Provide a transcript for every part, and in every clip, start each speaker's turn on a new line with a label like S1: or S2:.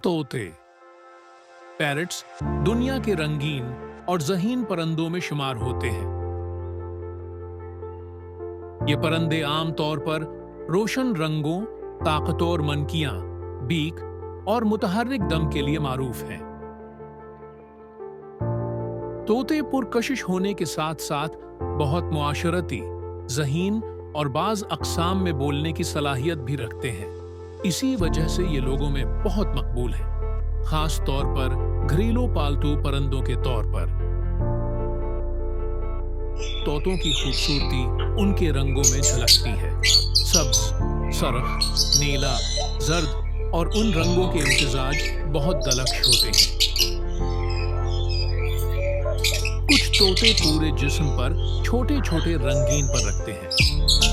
S1: तोते पैरट्स दुनिया के रंगीन और ज़हीन परिंदों में शुमार होते हैं। ये परिंदे आम तौर पर रोशन रंगों, ताकतवर मनकियां, बीक और मुतहर्रिक दम के लिए मारूफ हैं। तोते पुरकशिश होने के साथ साथ बहुत मुआशरती, ज़हीन और बाज़ अक़साम में बोलने की सलाहियत भी रखते हैं। इसी वजह से ये लोगों में बहुत मकबूल है, खास तौर पर घरेलू पालतू परिंदों के तौर पर। तोतों की खूबसूरती उनके रंगों में झलकती है। सब्ज, सरख, नीला, जर्द और उन रंगों के इम्तिजाज बहुत दलक्श होते हैं। कुछ तोते पूरे जिस्म पर छोटे छोटे रंगीन पर रखते हैं,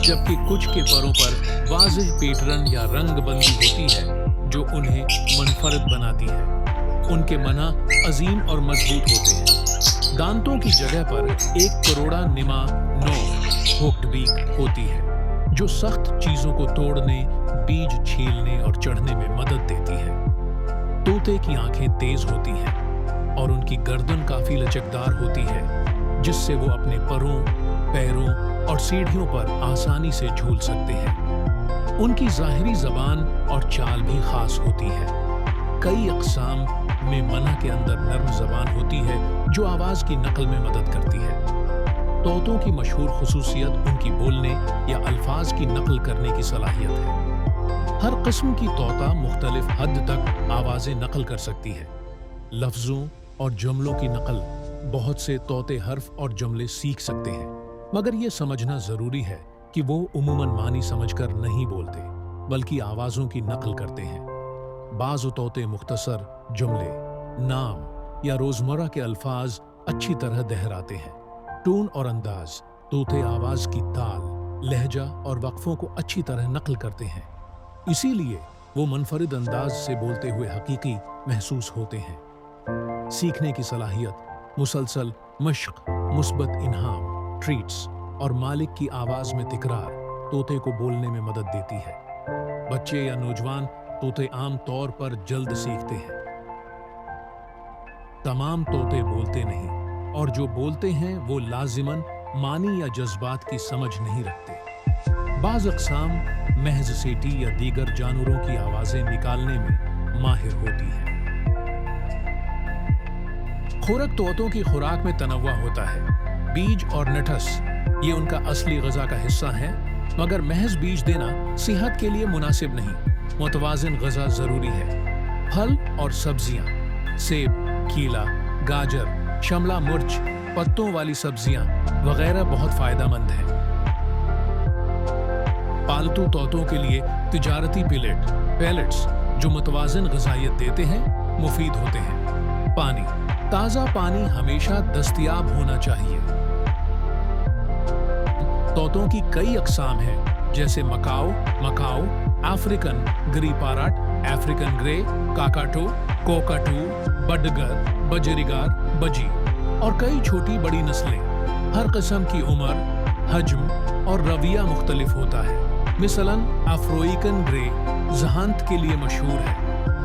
S1: जबकि कुछ के परों पर वाज़ेह पैटर्न या रंगबंदी होती है जो उन्हें मुनफरद बनाती है। उनके मना अजीम और मजबूत होते हैं। दांतों की जगह पर एक करोड़ा निमा नोक हुक्ड बीक होती है जो सख्त चीजों को तोड़ने, बीज छीलने और चढ़ने में मदद देती है। तोते की आंखें तेज होती हैं और उनकी गर्दन काफी लचकदार होती है, जिससे वो अपने परों, पैरों और सीढ़ियों पर आसानी से झूल सकते हैं। उनकी ज़ाहिरी ज़बान और चाल भी खास होती है। कई अक़साम में मना के अंदर नर्म ज़बान होती है जो आवाज़ की नकल में मदद करती है। तोतों की मशहूर खुसूसियत उनकी बोलने या अल्फाज की नकल करने की सलाहियत है। हर किस्म की तोता मुख्तलिफ हद तक आवाज़ें नकल कर सकती है। लफ्ज़ों और जुमलों की नकल बहुत से तोते हर्फ और जुमले सीख सकते हैं, मगर ये समझना ज़रूरी है कि वो उमूमन मानी समझकर नहीं बोलते, बल्कि आवाज़ों की नकल करते हैं। बाज़ तोते मुख्तसर जुमले, नाम या रोज़मर्रा के अल्फाज अच्छी तरह दोहराते हैं। टोन और अंदाज तोते आवाज़ की ताल, लहजा और वक्फ़ों को अच्छी तरह नकल करते हैं। इसीलिए वो मुनफरिद अंदाज से बोलते हुए हकीकी महसूस होते हैं। सीखने की सलाहियत, मुसलसल मश्क, मुस्बत इन्हाम, ट्रीट्स और मालिक की आवाज़ में तिकरार तोते को बोलने में मदद देती है। बच्चे या नौजवान तोते आम तौर पर जल्द सीखते हैं। तमाम तोते बोलते नहीं, और जो बोलते हैं वो लाजिमन मानी या जज्बात की समझ नहीं रखते। बाज़ अक़साम महज सीटी या दीगर जानवरों की आवाज़ें निकालने में माहिर होती हैं। खुराक तोतों की खुराक में तनव्वुआ होता है। बीज और नट्स ये उनका असली ग़िज़ा का हिस्सा हैं, मगर महज बीज देना सेहत के लिए मुनासिब नहीं। मुतवाज़िन ग़िज़ा ज़रूरी है। फल और सब्जियां, सेब, खीला, गाजर, शिमला मिर्च, पत्तों वाली सब्जियां वगैरह बहुत फ़ायदेमंद हैं। पालतू तोतों के लिए तिजारती पेलेट्स जो मुतवाज़िन ग़िज़ाइयत देते हैं, मुफीद होते हैं। पानी, ताज़ा पानी हमेशा दस्तयाब होना चाहिए। तोतों की कई अक़साम हैं, जैसे मकाओ, अफ्रीकन ग्री parrot, African grey, काकाटो, कोकाटू, Badgar, budgerigar, बजी और कई छोटी बड़ी नस्लें। हर किस्म की उम्र, हजम और रवैया मुख्तलिफ होता है। मिसलन अफ्रीकन ग्रे ज़हानत के लिए मशहूर है।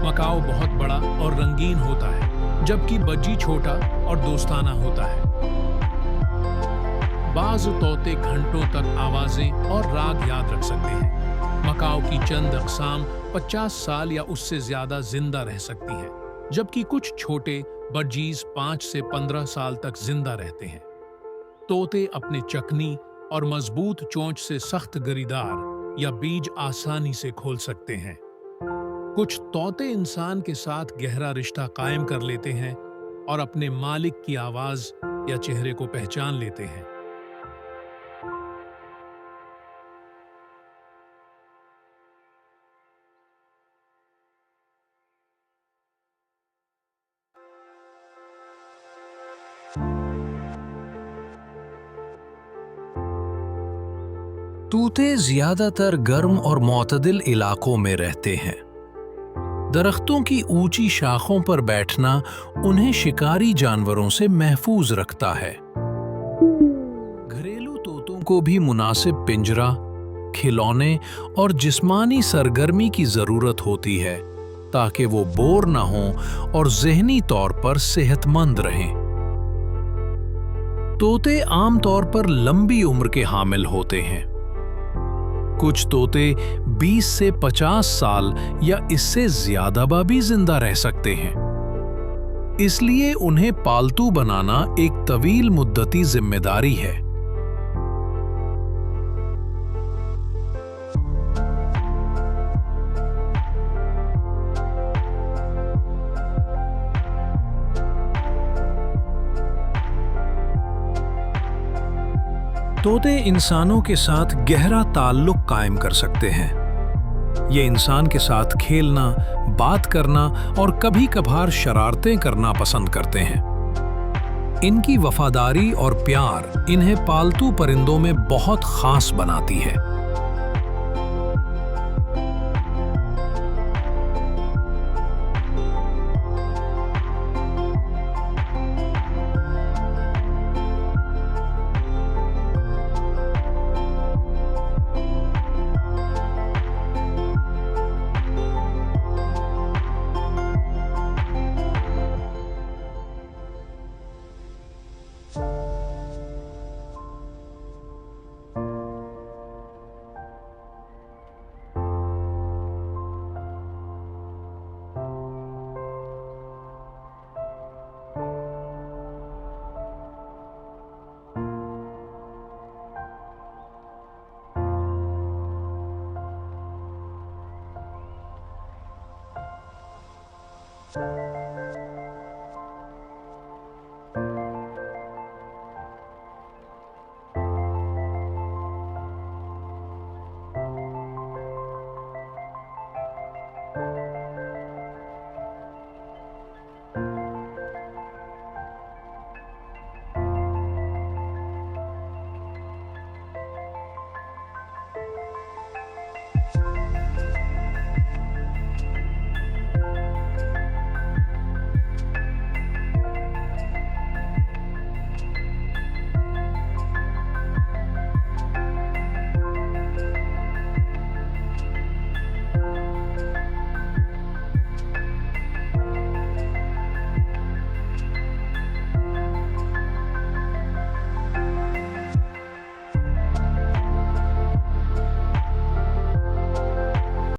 S1: मकाओ बहुत बड़ा और रंगीन होता है, जबकि बजी छोटा और दोस्ताना होता है। बाज़ तोते घंटों तक आवाज़ें और राग याद रख सकते हैं। मकाओ की चंद अक़साम 50 साल या उससे ज़्यादा जिंदा रह सकती हैं, जबकि कुछ छोटे बर्जीज़ 5 से 15 साल तक जिंदा रहते हैं। तोते अपने चकनी और मजबूत चोंच से सख्त गरीदार या बीज आसानी से खोल सकते हैं। कुछ तोते इंसान के साथ गहरा रिश्ता कायम कर लेते हैं और अपने मालिक की आवाज़ या चेहरे को पहचान लेते हैं।
S2: तोते ज्यादातर गर्म और मुतदिल इलाकों में रहते हैं। दरख्तों की ऊंची शाखों पर बैठना उन्हें शिकारी जानवरों से महफूज रखता है। घरेलू तोतों को भी मुनासिब पिंजरा, खिलौने और जिस्मानी सरगर्मी की जरूरत होती है, ताकि वो बोर ना हों और ज़हनी तौर पर सेहतमंद रहें। तोते आमतौर पर लंबी उम्र के हामिल होते हैं। कुछ तोते 20 से 50 साल या इससे ज्यादा भी जिंदा रह सकते हैं। इसलिए उन्हें पालतू बनाना एक तवील मुद्दती जिम्मेदारी है। तोते इंसानों के साथ गहरा ताल्लुक कायम कर सकते हैं। ये इंसान के साथ खेलना, बात करना और कभी-कभार शरारतें करना पसंद करते हैं। इनकी वफादारी और प्यार इन्हें पालतू परिंदों में बहुत खास बनाती है।